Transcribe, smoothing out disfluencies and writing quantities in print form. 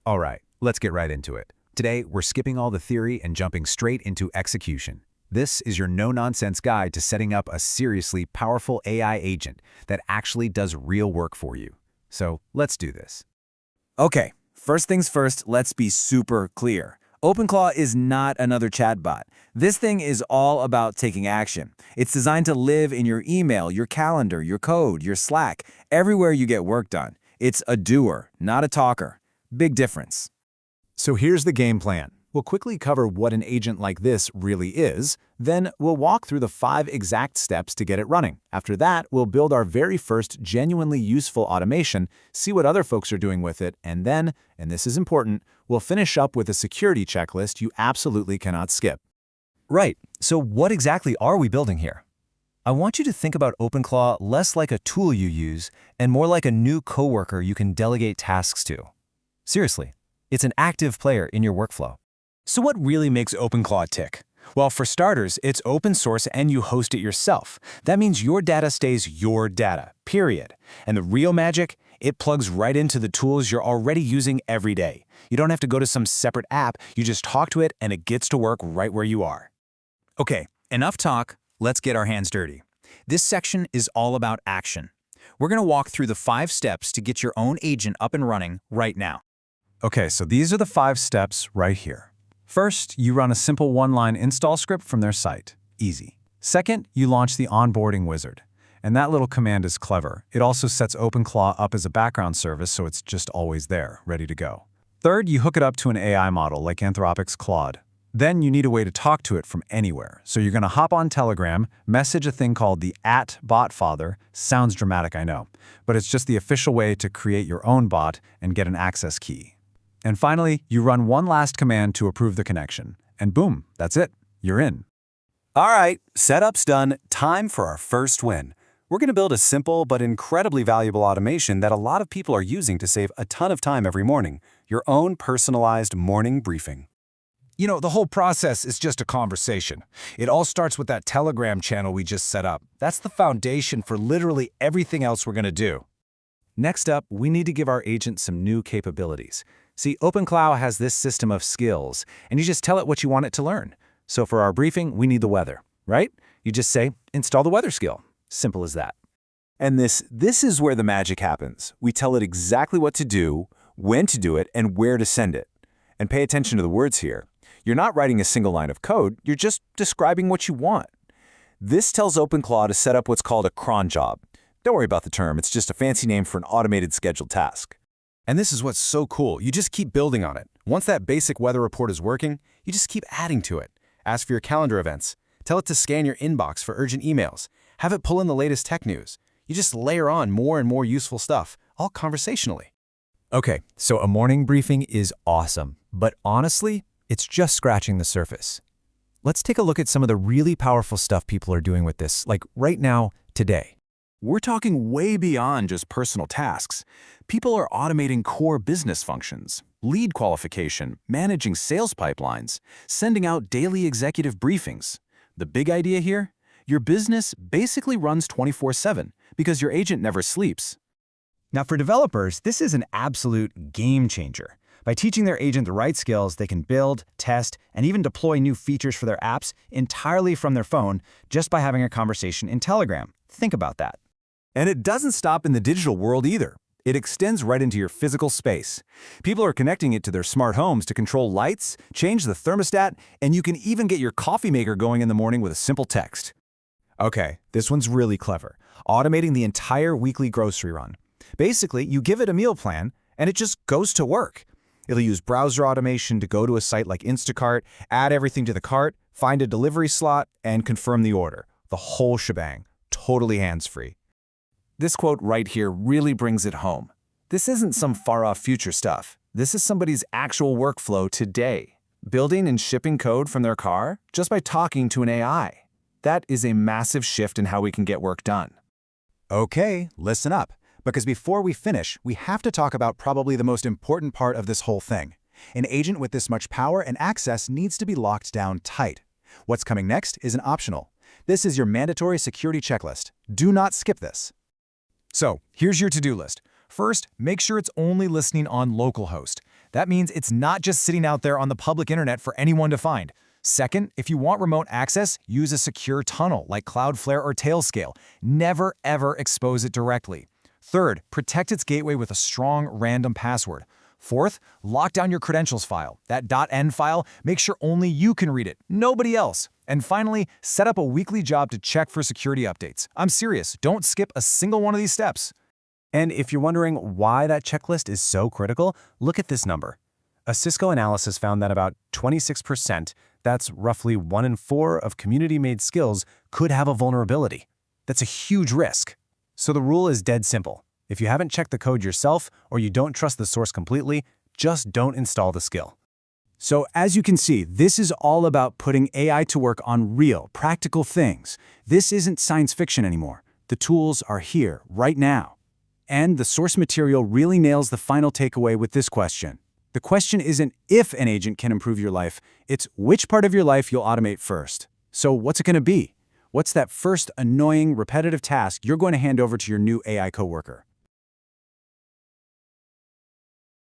All right, let's get right into it. Today, we're skipping all the theory and jumping straight into execution. This is your no-nonsense guide to setting up a seriously powerful AI agent that actually does real work for you. So let's do this. Okay, first things first, let's be super clear. OpenClaw is not another chatbot. This thing is all about taking action. It's designed to live in your email, your calendar, your code, your Slack, everywhere you get work done. It's a doer, not a talker. Big difference. So here's the game plan. We'll quickly cover what an agent like this really is, then we'll walk through the 5 exact steps to get it running. After that, we'll build our very first genuinely useful automation, see what other folks are doing with it, and then, and this is important, we'll finish up with a security checklist you absolutely cannot skip. Right, so what exactly are we building here? I want you to think about OpenClaw less like a tool you use and more like a new coworker you can delegate tasks to. Seriously, it's an active player in your workflow. So what really makes OpenClaw tick? Well, for starters, it's open source and you host it yourself. That means your data stays your data, period. And the real magic? It plugs right into the tools you're already using every day. You don't have to go to some separate app, you just talk to it and it gets to work right where you are. Okay, enough talk, let's get our hands dirty. This section is all about action. We're going to walk through the 5 steps to get your own agent up and running right now. Okay, so these are the 5 steps right here. First, you run a simple one-line install script from their site. Easy. Second, you launch the onboarding wizard. And that little command is clever. It also sets OpenClaw up as a background service so it's just always there, ready to go. Third, you hook it up to an AI model like Anthropic's Claude. Then you need a way to talk to it from anywhere. So you're going to hop on Telegram, message a thing called the @botfather. Sounds dramatic, I know. But it's just the official way to create your own bot and get an access key. And finally, you run one last command to approve the connection. And boom, that's it. You're in. All right, setup's done. Time for our first win. We're going to build a simple but incredibly valuable automation that a lot of people are using to save a ton of time every morning. Your own personalized morning briefing. You know, the whole process is just a conversation. It all starts with that Telegram channel we just set up. That's the foundation for literally everything else we're going to do. Next up, we need to give our agent some new capabilities. See, OpenClaw has this system of skills, and you just tell it what you want it to learn. So for our briefing, we need the weather, right? You just say, install the weather skill. Simple as that. And this is where the magic happens. We tell it exactly what to do, when to do it, and where to send it. And pay attention to the words here. You're not writing a single line of code, you're just describing what you want. This tells OpenClaw to set up what's called a cron job. Don't worry about the term, it's just a fancy name for an automated scheduled task. And this is what's so cool. You just keep building on it. Once that basic weather report is working, you just keep adding to it. Ask for your calendar events. Tell it to scan your inbox for urgent emails. Have it pull in the latest tech news. You just layer on more and more useful stuff, all conversationally. Okay, so a morning briefing is awesome, but honestly, it's just scratching the surface. Let's take a look at some of the really powerful stuff people are doing with this, like right now, today. We're talking way beyond just personal tasks. People are automating core business functions, lead qualification, managing sales pipelines, sending out daily executive briefings. The big idea here? Your business basically runs 24/7 because your agent never sleeps. Now for developers, this is an absolute game changer. By teaching their agent the right skills, they can build, test, and even deploy new features for their apps entirely from their phone just by having a conversation in Telegram. Think about that. And it doesn't stop in the digital world either. It extends right into your physical space. People are connecting it to their smart homes to control lights, change the thermostat, and you can even get your coffee maker going in the morning with a simple text. Okay, this one's really clever. Automating the entire weekly grocery run. Basically, you give it a meal plan, and it just goes to work. It'll use browser automation to go to a site like Instacart, add everything to the cart, find a delivery slot, and confirm the order. The whole shebang. Totally hands-free. This quote right here really brings it home. This isn't some far-off future stuff. This is somebody's actual workflow today. Building and shipping code from their car just by talking to an AI. That is a massive shift in how we can get work done. Okay, listen up. Because before we finish, we have to talk about probably the most important part of this whole thing. An agent with this much power and access needs to be locked down tight. What's coming next is an optional. This is your mandatory security checklist. Do not skip this. So, here's your to-do list. First, make sure it's only listening on localhost. That means it's not just sitting out there on the public internet for anyone to find. Second, if you want remote access, use a secure tunnel like Cloudflare or Tailscale. Never, ever expose it directly. Third, protect its gateway with a strong random password. Fourth, lock down your credentials file. That .n file, make sure only you can read it, nobody else. And finally, set up a weekly job to check for security updates. I'm serious, don't skip a single one of these steps. And if you're wondering why that checklist is so critical, look at this number. A Cisco analysis found that about 26%, that's roughly 1 in 4 of community-made skills, could have a vulnerability. That's a huge risk. So the rule is dead simple. If you haven't checked the code yourself or you don't trust the source completely, just don't install the skill. So as you can see, this is all about putting AI to work on real, practical things. This isn't science fiction anymore. The tools are here, right now. And the source material really nails the final takeaway with this question. The question isn't if an agent can improve your life, it's which part of your life you'll automate first. So what's it going to be? What's that first annoying, repetitive task you're going to hand over to your new AI coworker?